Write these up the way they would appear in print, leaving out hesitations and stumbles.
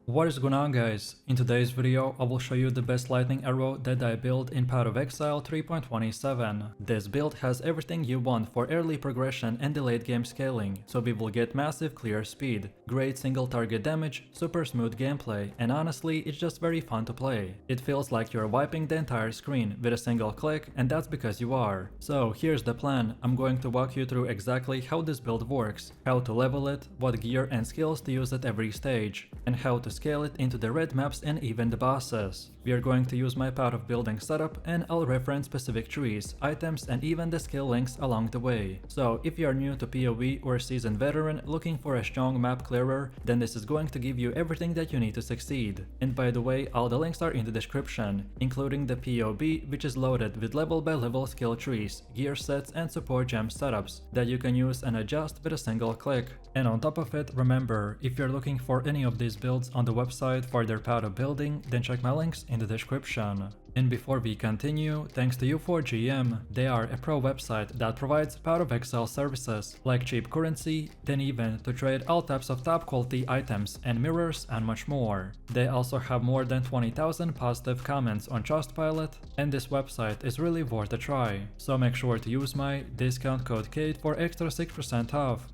What is going on, guys? In today's video, I will show you the best lightning arrow Deadeye build in POE Exile 3.27. This build has everything you want for early progression and delayed game scaling, so we will get massive clear speed, great single target damage, super smooth gameplay, and honestly, it's just very fun to play. It feels like you're wiping the entire screen with a single click, and that's because you are. So here's the plan. I'm going to walk you through exactly how this build works, how to level it, what gear and skills to use at every stage, and how to scale it into the red maps and even the bosses. We are going to use my path of building setup, and I'll reference specific trees, items, and even the skill links along the way. So if you are new to PoE or seasoned veteran looking for a strong map clearer, then this is going to give you everything that you need to succeed. And by the way, all the links are in the description, including the POB, which is loaded with level by level skill trees, gear sets, and support gem setups that you can use and adjust with a single click. And on top of it, remember, if you're looking for any of these builds on the website for their path of building, then check my links in the description. And before we continue, thanks to U4GM, they are a pro website that provides path of exile services like cheap currency, then even to trade all types of top quality items and mirrors and much more. They also have more than 20,000 positive comments on Trustpilot, and this website is really worth a try. So make sure to use my discount code KATE for extra 6% off.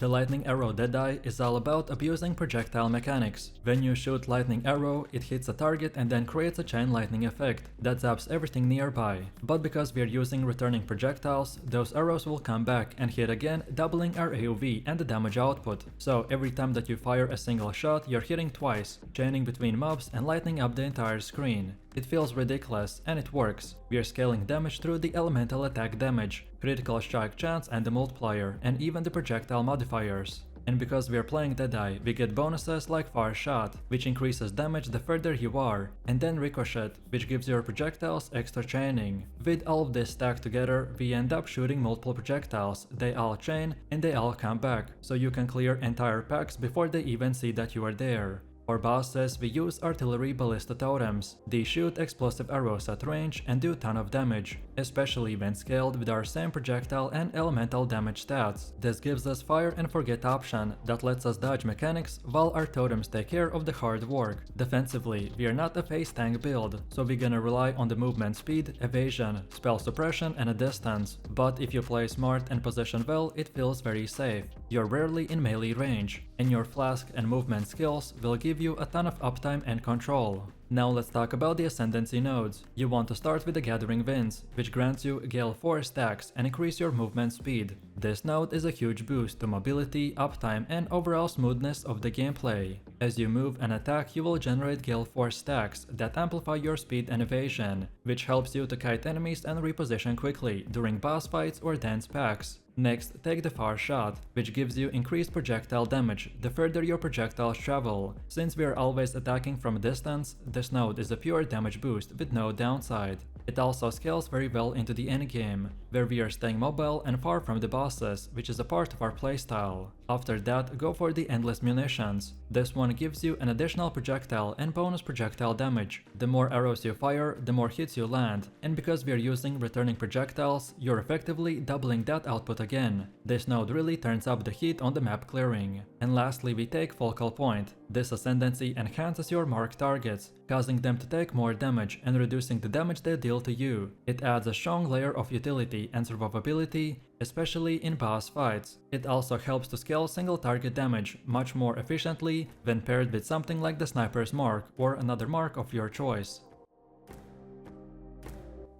The lightning arrow Deadeye is all about abusing projectile mechanics. When you shoot lightning arrow, it hits a target and then creates a chain lightning effect that zaps everything nearby. But because we are using returning projectiles, those arrows will come back and hit again, doubling our AoV and the damage output. So every time that you fire a single shot, you're hitting twice, chaining between mobs and lighting up the entire screen. It feels ridiculous, and it works. We are scaling damage through the elemental attack damage, critical strike chance and the multiplier, and even the projectile modifiers. And because we are playing Deadeye, we get bonuses like Far Shot, which increases damage the further you are, and then Ricochet, which gives your projectiles extra chaining. With all of this stacked together, we end up shooting multiple projectiles, they all chain, and they all come back, so you can clear entire packs before they even see that you are there. For bosses, we use artillery ballista totems. These shoot explosive arrows at range and do a ton of damage, especially when scaled with our same projectile and elemental damage stats. This gives us fire and forget option that lets us dodge mechanics while our totems take care of the hard work. Defensively, we are not a phase tank build, so we're gonna rely on the movement speed, evasion, spell suppression, and a distance. But if you play smart and position well, it feels very safe. You're rarely in melee range, and your flask and movement skills will give you a ton of uptime and control. Now let's talk about the Ascendancy nodes. You want to start with the Gathering Winds, which grants you Gale 4 stacks and increase your movement speed. This node is a huge boost to mobility, uptime, and overall smoothness of the gameplay. As you move and attack, you will generate Gale 4 stacks that amplify your speed and evasion, which helps you to kite enemies and reposition quickly during boss fights or dense packs. Next, take the Far Shot, which gives you increased projectile damage the further your projectiles travel. Since we are always attacking from a distance, this node is a pure damage boost with no downside. It also scales very well into the endgame, where we are staying mobile and far from the bosses, which is a part of our playstyle. After that, go for the Endless Munitions. This one gives you an additional projectile and bonus projectile damage. The more arrows you fire, the more hits you land, and because we are using returning projectiles, you're effectively doubling that output again. This node really turns up the heat on the map clearing. And lastly, we take Focal Point. This Ascendancy enhances your marked targets, causing them to take more damage and reducing the damage they deal to you. It adds a strong layer of utility and survivability, especially in boss fights. It also helps to scale single target damage much more efficiently when paired with something like the Sniper's Mark or another mark of your choice.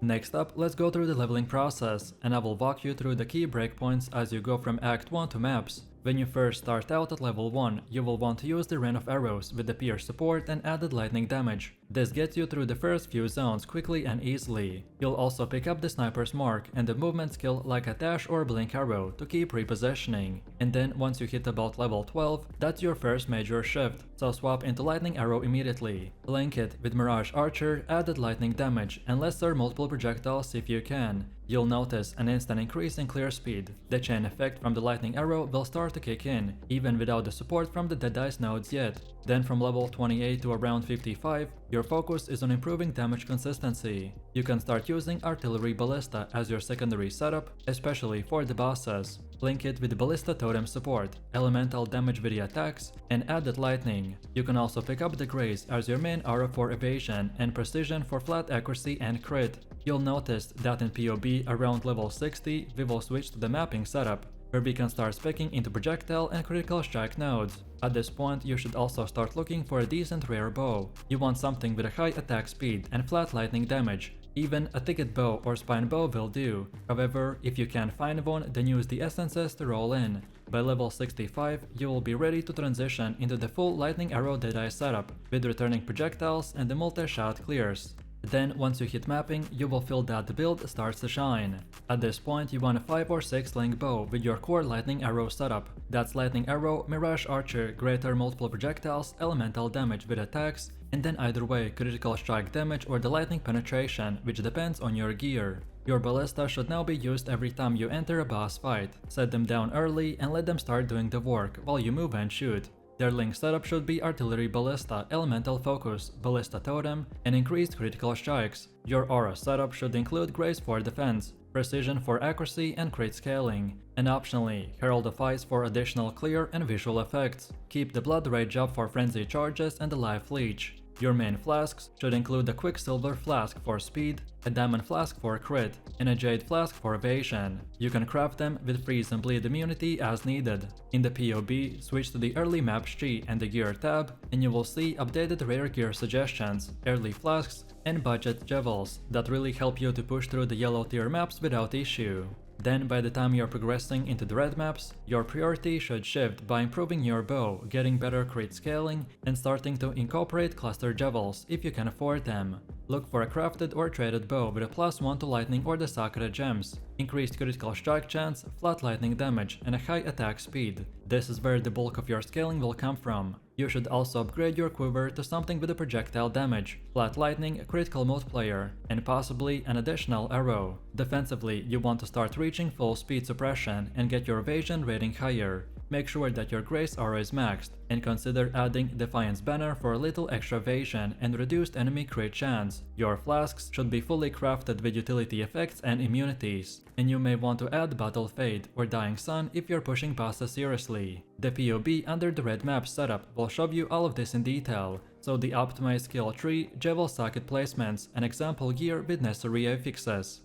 Next up, let's go through the leveling process, and I will walk you through the key breakpoints as you go from Act 1 to maps. When you first start out at level 1, you will want to use the Rain of Arrows with the pierce support and added lightning damage. This gets you through the first few zones quickly and easily. You'll also pick up the Sniper's Mark and the movement skill like a dash or blink arrow to keep repositioning. And then once you hit about level 12, that's your first major shift, so swap into lightning arrow immediately. Link it with Mirage Archer, added lightning damage, and lesser multiple projectiles if you can. You'll notice an instant increase in clear speed. The chain effect from the lightning arrow will start to kick in, even without the support from the Deadeye's nodes yet. Then from level 28 to around 55, your focus is on improving damage consistency. You can start using artillery ballista as your secondary setup, especially for the bosses. Link it with Ballista Totem support, elemental damage with the attacks, and added lightning. You can also pick up the Grace as your main aura for evasion and precision for flat accuracy and crit. You'll notice that in POB around level 60 we will switch to the mapping setup, where we can start specking into projectile and critical strike nodes. At this point you should also start looking for a decent rare bow. You want something with a high attack speed and flat lightning damage. Even a ticket bow or spine bow will do. However, if you can't find one, then use the essences to roll in. By level 65, you will be ready to transition into the full lightning arrow Deadeye setup, with returning projectiles and the multi-shot clears. Then, once you hit mapping, you will feel that the build starts to shine. At this point, you want a 5 or 6 link bow with your core lightning arrow setup. That's lightning arrow, mirage archer, greater multiple projectiles, elemental damage with attacks, and then either way critical strike damage or the lightning penetration, which depends on your gear. Your ballista should now be used every time you enter a boss fight. Set them down early and let them start doing the work while you move and shoot. Their link setup should be artillery ballista, elemental focus, ballista totem, and increased critical strikes. Your aura setup should include grace for defense, precision for accuracy and crit scaling, and optionally herald of ice for additional clear and visual effects. Keep the blood rage up for frenzy charges and the life leech. Your main flasks should include a quicksilver flask for speed, a diamond flask for crit, and a jade flask for evasion. You can craft them with freeze and bleed immunity as needed. In the POB, switch to the early maps tree and the gear tab, and you will see updated rare gear suggestions, early flasks, and budget jewels that really help you to push through the yellow tier maps without issue. Then by the time you're progressing into the red maps, your priority should shift by improving your bow, getting better crit scaling, and starting to incorporate cluster jewels if you can afford them. Look for a crafted or traded bow with a +1 to lightning or the Sakura gems, increased critical strike chance, flat lightning damage, and a high attack speed. This is where the bulk of your scaling will come from. You should also upgrade your quiver to something with a projectile damage, flat lightning, a critical multiplier, and possibly an additional arrow. Defensively, you want to start reaching full speed suppression and get your evasion rating higher. Make sure that your grace aura is maxed, and consider adding Defiance banner for a little extra evasion and reduced enemy crit chance. Your flasks should be fully crafted with utility effects and immunities, and you may want to add Battle Fade or Dying Sun if you're pushing bosses seriously. The POB under the red map setup will show you all of this in detail, so the optimized skill tree, jewel socket placements, and example gear with necessary fixes.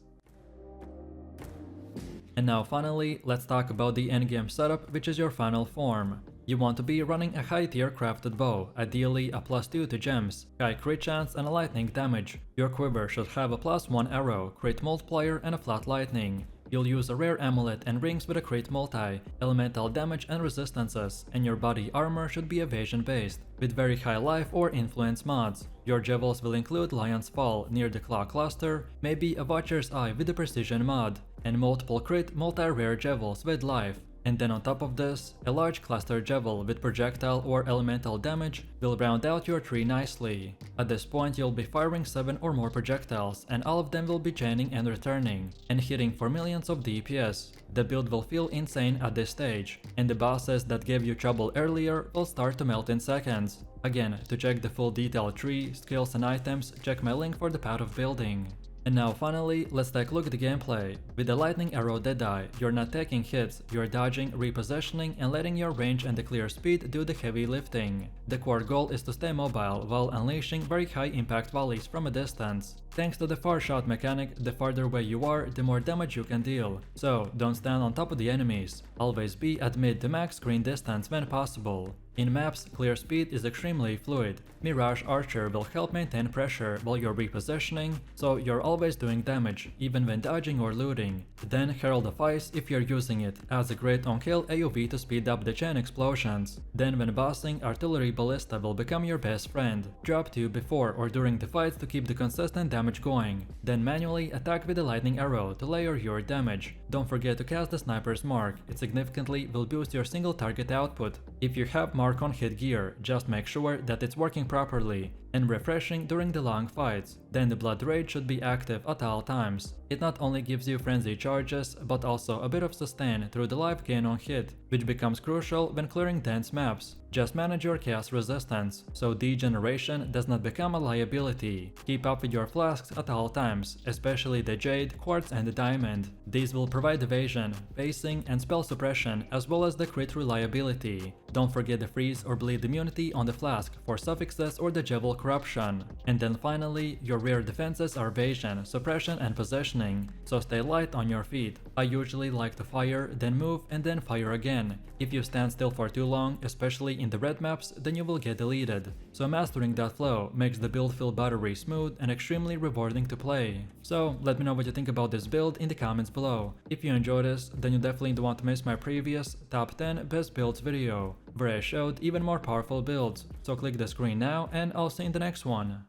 And now finally, let's talk about the endgame setup, which is your final form. You want to be running a high tier crafted bow, ideally a +2 to gems, high crit chance and a lightning damage. Your quiver should have a +1 arrow, crit multiplier and a flat lightning. You'll use a rare amulet and rings with a crit multi, elemental damage and resistances, and your body armor should be evasion based, with very high life or influence mods. Your jewels will include Lion's Fall near the claw cluster, maybe a Watcher's Eye with a precision mod, and multiple crit multi-rare jewels with life. And then on top of this, a large cluster jewel with projectile or elemental damage will round out your tree nicely. At this point you'll be firing 7 or more projectiles, and all of them will be chaining and returning, and hitting for millions of DPS. The build will feel insane at this stage, and the bosses that gave you trouble earlier will start to melt in seconds. Again, to check the full detailed tree, skills and items, check my link for the path of building. And now finally, let's take a look at the gameplay. With the lightning arrow Deadeye, you're not taking hits, you're dodging, repositioning, and letting your range and the clear speed do the heavy lifting. The core goal is to stay mobile while unleashing very high impact volleys from a distance. Thanks to the far shot mechanic, the farther away you are, the more damage you can deal. So don't stand on top of the enemies. Always be at mid to max screen distance when possible. In maps, clear speed is extremely fluid. Mirage Archer will help maintain pressure while you're repositioning, so you're always doing damage, even when dodging or looting. Then Herald of Ice if you're using it, as a great on-kill AoV to speed up the chain explosions. Then when bossing, Artillery Ballista will become your best friend. Drop 2 before or during the fights to keep the consistent damage going. Then manually attack with the Lightning Arrow to layer your damage. Don't forget to cast the Sniper's Mark, it significantly will boost your single target output. If you have Mark on hit gear, just make sure that it's working properly and refreshing during the long fights. Then the Blood Rage should be active at all times. It not only gives you frenzy charges, but also a bit of sustain through the life gain on hit, which becomes crucial when clearing dense maps. Just manage your chaos resistance, so degeneration does not become a liability. Keep up with your flasks at all times, especially the Jade, Quartz and the Diamond. These will provide evasion, pacing and spell suppression as well as the crit reliability. Don't forget the freeze or bleed immunity on the flask for suffixes or the Jewel corruption. And then finally, your rare defenses are evasion, suppression and positioning, so stay light on your feet. I usually like to fire, then move and then fire again. If you stand still for too long, especially in the red maps, then you will get deleted. So mastering that flow makes the build feel buttery smooth and extremely rewarding to play. So let me know what you think about this build in the comments below. If you enjoyed this, then you definitely don't want to miss my previous top 10 best builds video, where I showed even more powerful builds. So click the screen now and I'll see you in the next one.